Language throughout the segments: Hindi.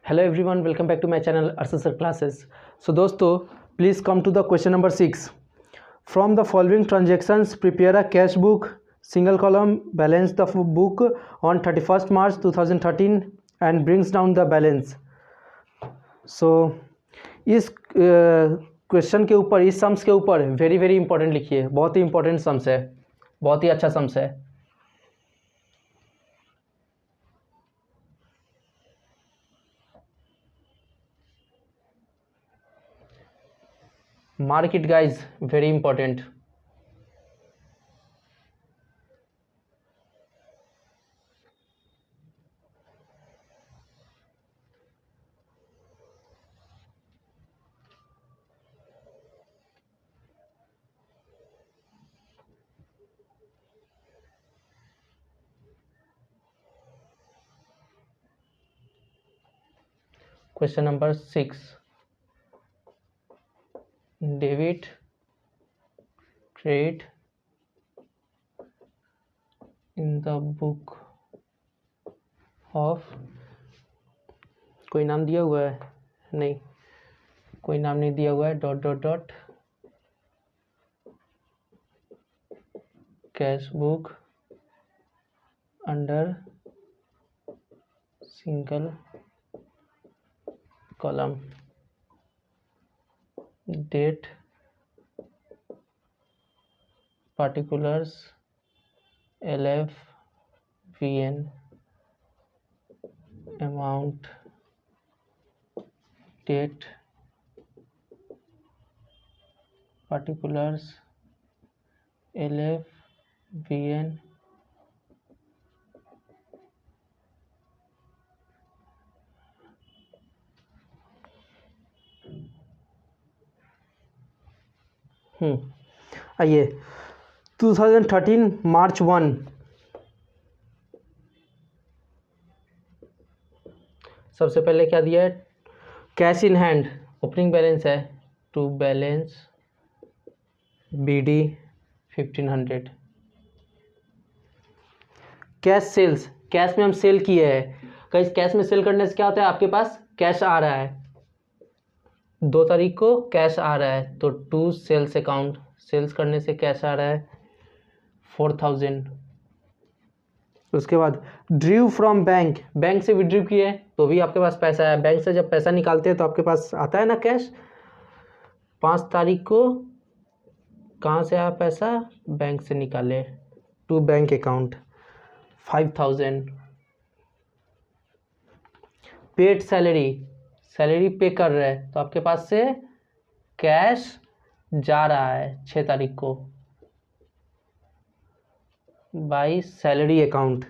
Hello everyone, welcome back to my channel Arshad Sir Classes. So दोस्तों, please come to the question number 6. From the following transactions, prepare a cash book, single column, balance the book on 31st March 2013 and brings down the balance. So इस क्वेश्चन के ऊपर, इस सम्स के ऊपर वेरी इंपॉर्टेंट लिखिए. बहुत ही इंपॉर्टेंट सम्स है, बहुत ही अच्छा सम्स है. Mark it guys, very important. Question number 6. Debit, credit in the book of, कोई नाम दिया हुआ है? नहीं, कोई नाम नहीं दिया हुआ है. Dot cash book under single column, date, particulars, LF, VN, amount, date, particulars, LF, VN, आइए 2013 मार्च 1. सबसे पहले क्या दिया है? Cash in hand, opening balance है to balance BD 1500. Cash sales, cash में हम सेल किए हैं. कहीं कैश में सेल करने से क्या होता है? आपके पास कैश आ रहा है, 2 तारीख को कैश आ रहा है, तो टू सेल्स अकाउंट, सेल्स करने से कैश आ रहा है 4000. उसके बाद ड्रीव फ्रॉम बैंक, बैंक से विड्रीव किए तो भी आपके पास पैसा है. बैंक से जब पैसा निकालते हैं तो आपके पास आता है ना कैश. 5 तारीख को कहाँ से आया पैसा? बैंक से निकाले, to bank account 5000. Paid salary, salary pay कर रहे हैं तो आपके पास से कैश जा रहा है 6 तारीख को बाई सैलरी अकाउंट.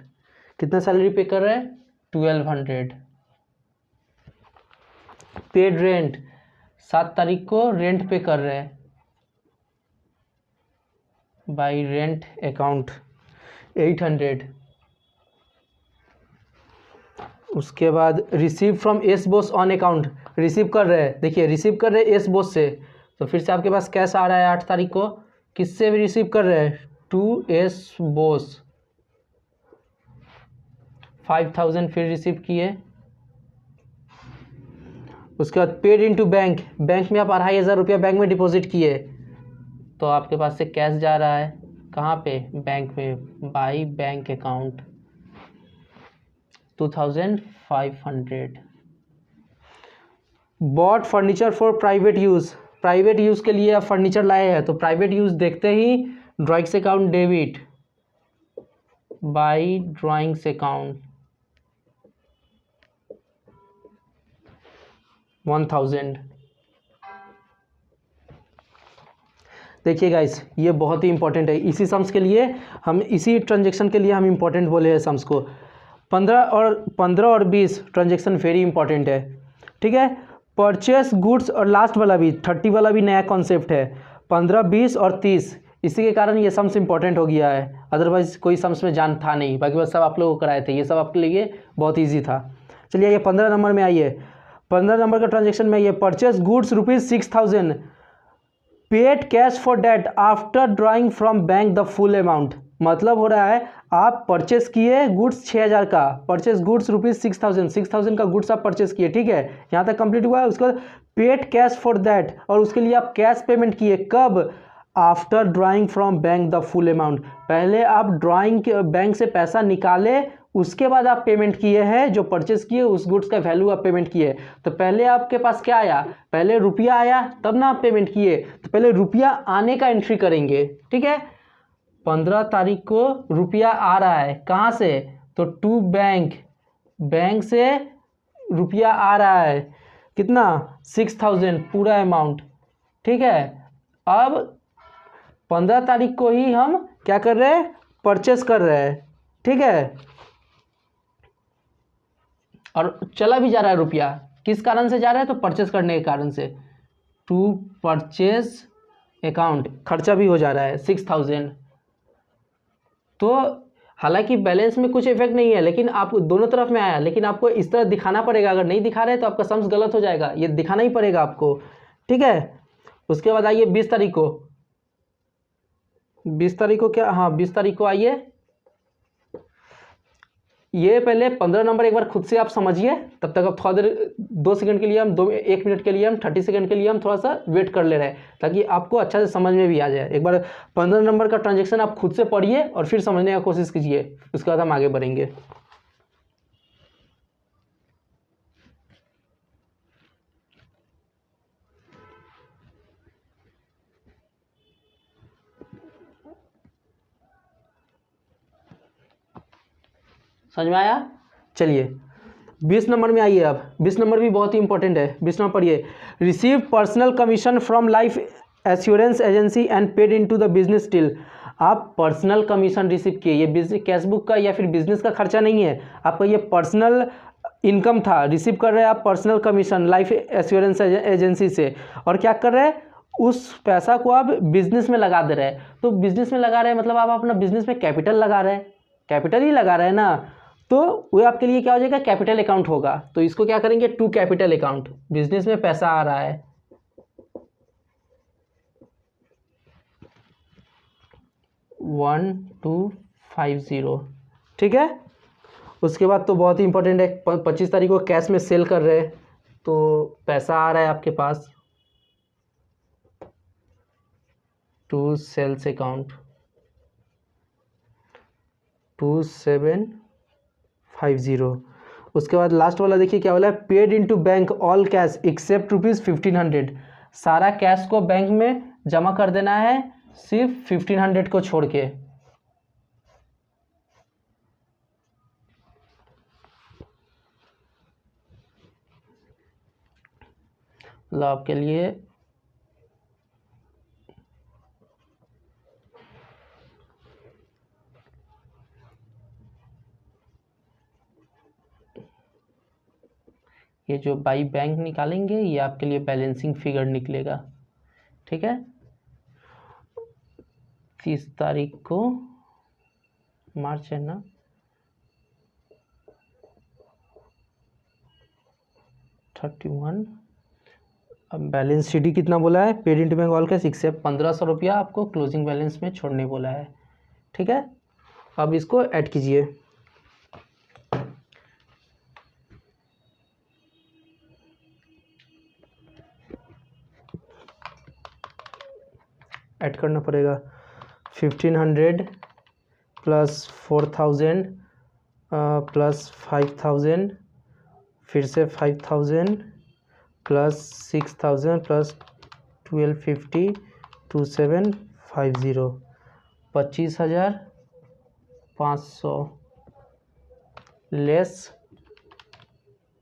कितना सैलरी पे कर रहे हैं? 1200. पेड रेंट, 7 तारीख को रेंट पे कर रहे हैं बाई रेंट अकाउंट 800. उसके बाद receive from S boss on account, receive कर रहे हैं, देखिए रिसीव कर रहे हैं एस बॉस से, तो फिर से आपके पास कैश आ रहा है 8 तारीख को. किससे भी रिसीव कर रहे हैं? टू एस बॉस 5000 फिर रिसीव किए. उसके बाद पेड इनटू बैंक, बैंक में आप 2500 रुपया बैंक में डिपॉजिट किए तो आपके पास से कैश जा रहा है कहाँ पे? बैंक में by bank account 2500. Bought furniture for private use, private use के लिए आप फर्नीचर लाए हैं तो प्राइवेट यूज़ देखते ही drawings account debit by drawings account 1000. देखिए गाइस, ये बहुत ही इंपॉर्टेंट है. इसी सम्स के लिए हम, इसी ट्रांजेक्शन के लिए हम इंपॉर्टेंट बोले हैं सम्स को. 15 और 20 ट्रांजेक्शन वेरी इंपॉर्टेंट है, ठीक है. परचेस गुड्स, और लास्ट वाला भी 30 वाला भी नया कॉन्सेप्ट है. 15, 20 और 30, इसी के कारण ये सम्स इंपॉर्टेंट हो गया है. अदरवाइज कोई सम्स में जान था नहीं, बाकी बस सब आप लोगों को कराए थे. ये सब आपके लिए बहुत ईजी था. चलिए ये 15 नंबर में आइए. 15 नंबर का ट्रांजेक्शन में ये purchase goods ₹6000, paid cash for date after drawing from bank the full amount. मतलब हो रहा है आप परचेस किए गुड्स 6000 का, परचेस गुड्स रुपीज 6000 का गुड्स आप परचेस किए, ठीक है, यहाँ तक कंप्लीट हुआ है। उसके बाद पेड कैश फॉर दैट, और उसके लिए आप कैश पेमेंट किए, कब, after drawing from bank the full amount, पहले आप ड्राइंग बैंक से पैसा निकाले उसके बाद आप पेमेंट किए हैं, जो परचेस किए उस गुड्स का वैल्यू आप पेमेंट किए। तो पहले आपके पास क्या आया, पहले रुपया आया तब ना आप पेमेंट किए, तो पहले रुपया आने का एंट्री करेंगे, ठीक है। 15 तारीख को रुपया आ रहा है, कहाँ से, तो टू बैंक, बैंक से रुपया आ रहा है, कितना, 6000 पूरा अमाउंट, ठीक है। अब 15 तारीख को ही हम क्या कर रहे हैं, परचेस कर रहे हैं, ठीक है, और चला भी जा रहा है रुपया, किस कारण से जा रहा है, तो परचेस करने के कारण से, टू परचेस अकाउंट, खर्चा भी हो जा रहा है 6000। तो हालांकि बैलेंस में कुछ इफेक्ट नहीं है, लेकिन आप दोनों तरफ में आया, लेकिन आपको इस तरह दिखाना पड़ेगा, अगर नहीं दिखा रहे तो आपका सम्स गलत हो जाएगा, ये दिखाना ही पड़ेगा आपको, ठीक है। उसके बाद आइए 20 तारीख को, 20 तारीख को क्या, हाँ 20 तारीख को आइए, ये पहले 15 नंबर एक बार खुद से आप समझिए, तब तक आप थोड़ा देर 2 सेकंड के लिए हम 1 मिनट के लिए हम 30 सेकंड के लिए हम थोड़ा सा वेट कर ले रहे हैं, ताकि आपको अच्छा से समझ में भी आ जाए। एक बार 15 नंबर का ट्रांजेक्शन आप खुद से पढ़िए और फिर समझने का कोशिश कीजिए, उसके बाद हम आगे बढ़ेंगे। समझ में आया, चलिए 20 नंबर में आइए। अब 20 नंबर भी बहुत ही इंपॉर्टेंट है, 20 नंबर पढ़िए, receive personal commission from life assurance agency and paid into the business deal. आप पर्सनल कमीशन रिसीव किए, ये बिजनेस कैश बुक का या फिर बिजनेस का खर्चा नहीं है, आपका ये पर्सनल इनकम था, रिसीव कर रहे हैं आप personal commission life assurance agency से, और क्या कर रहे हैं, उस पैसा को आप बिजनेस में लगा दे रहे हैं। तो बिजनेस में लगा रहे हैं मतलब आप अपना बिजनेस में कैपिटल लगा रहे हैं, कैपिटल ही लगा रहे हैं ना, तो वो आपके लिए क्या हो जाएगा, कैपिटल अकाउंट होगा। तो इसको क्या करेंगे, टू कैपिटल अकाउंट, बिजनेस में पैसा आ रहा है, 1250, ठीक है। उसके बाद तो बहुत ही इंपॉर्टेंट है, 25 तारीख को कैश में सेल कर रहे हैं, तो पैसा आ रहा है आपके पास, टू सेल्स अकाउंट 2750। उसके बाद लास्ट वाला देखिए क्या बोला है, paid into bank all cash except rupees 1500, सारा कैश को बैंक में जमा कर देना है सिर्फ 1500 को छोड़ के। लाभ के लिए ये जो बाई बैंक निकालेंगे ये आपके लिए बैलेंसिंग फिगर निकलेगा, ठीक है। 30 तारीख को मार्च है ना, अब बैलेंस शीट कितना बोला है, paid into bank all cash except 1500 रुपया आपको क्लोजिंग बैलेंस में छोड़ने बोला है, ठीक है। अब इसको ऐड कीजिए, ऐड करना पड़ेगा, 1500 प्लस 4000 प्लस 5000, फिर से 5000 प्लस 6000 प्लस 1250, 2750, 25,500 लेस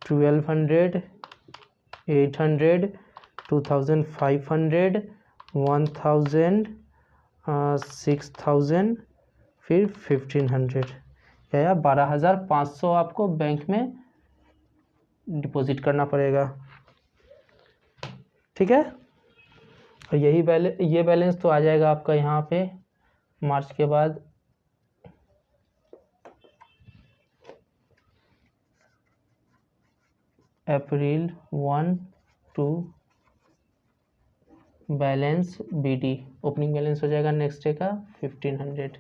1200, 800, 2500, 1000, 6000, फिर 1500, या 12,500 आपको बैंक में डिपॉजिट करना पड़ेगा, ठीक है। और ये बैलेंस तो आ जाएगा आपका यहाँ पे मार्च के बाद, April 1 to balance BD, opening balance हो जाएगा नेक्स्ट डे का 1500,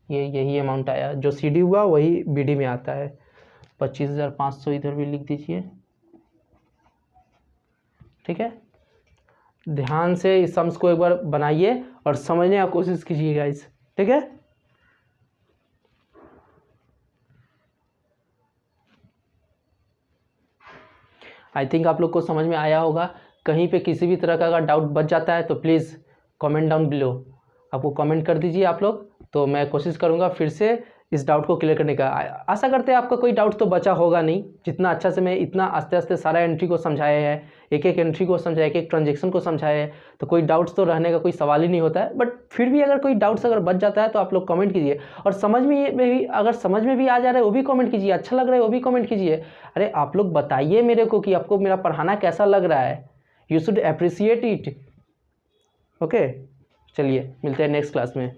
ये यही अमाउंट आया, जो CD हुआ वही BD में आता है। 25,500 इधर भी लिख दीजिए, ठीक है। ध्यान से इस सम्स को एक बार बनाइए और समझने की कोशिश कीजिए गाइस, ठीक है। आई थिंक आप लोग को समझ में आया होगा। कहीं पे किसी भी तरह का अगर डाउट बच जाता है तो प्लीज़ कमेंट डाउन बिलो, आपको कमेंट कर दीजिए आप लोग, तो मैं कोशिश करूँगा फिर से इस डाउट को क्लियर करने का। आशा करते हैं आपका कोई डाउट तो बचा होगा नहीं। जितना अच्छा से मैं इतना आस्ते आस्ते सारा एंट्री को समझाया है, एक एक एंट्री को समझाया, एक एक ट्रांजेक्शन को समझाया है, तो कोई डाउट्स तो रहने का कोई सवाल ही नहीं होता है। बट फिर भी अगर कोई डाउट्स अगर बच जाता है तो आप लोग कमेंट कीजिए, और समझ में भी अगर समझ में भी आ जा रहा है वो भी कमेंट कीजिए, अच्छा लग रहा है वो भी कमेंट कीजिए। अरे आप लोग बताइए मेरे को कि आपको मेरा पढ़ाना कैसा लग रहा है, you should appreciate it. Okay, चलिए मिलते हैं नेक्स्ट क्लास में।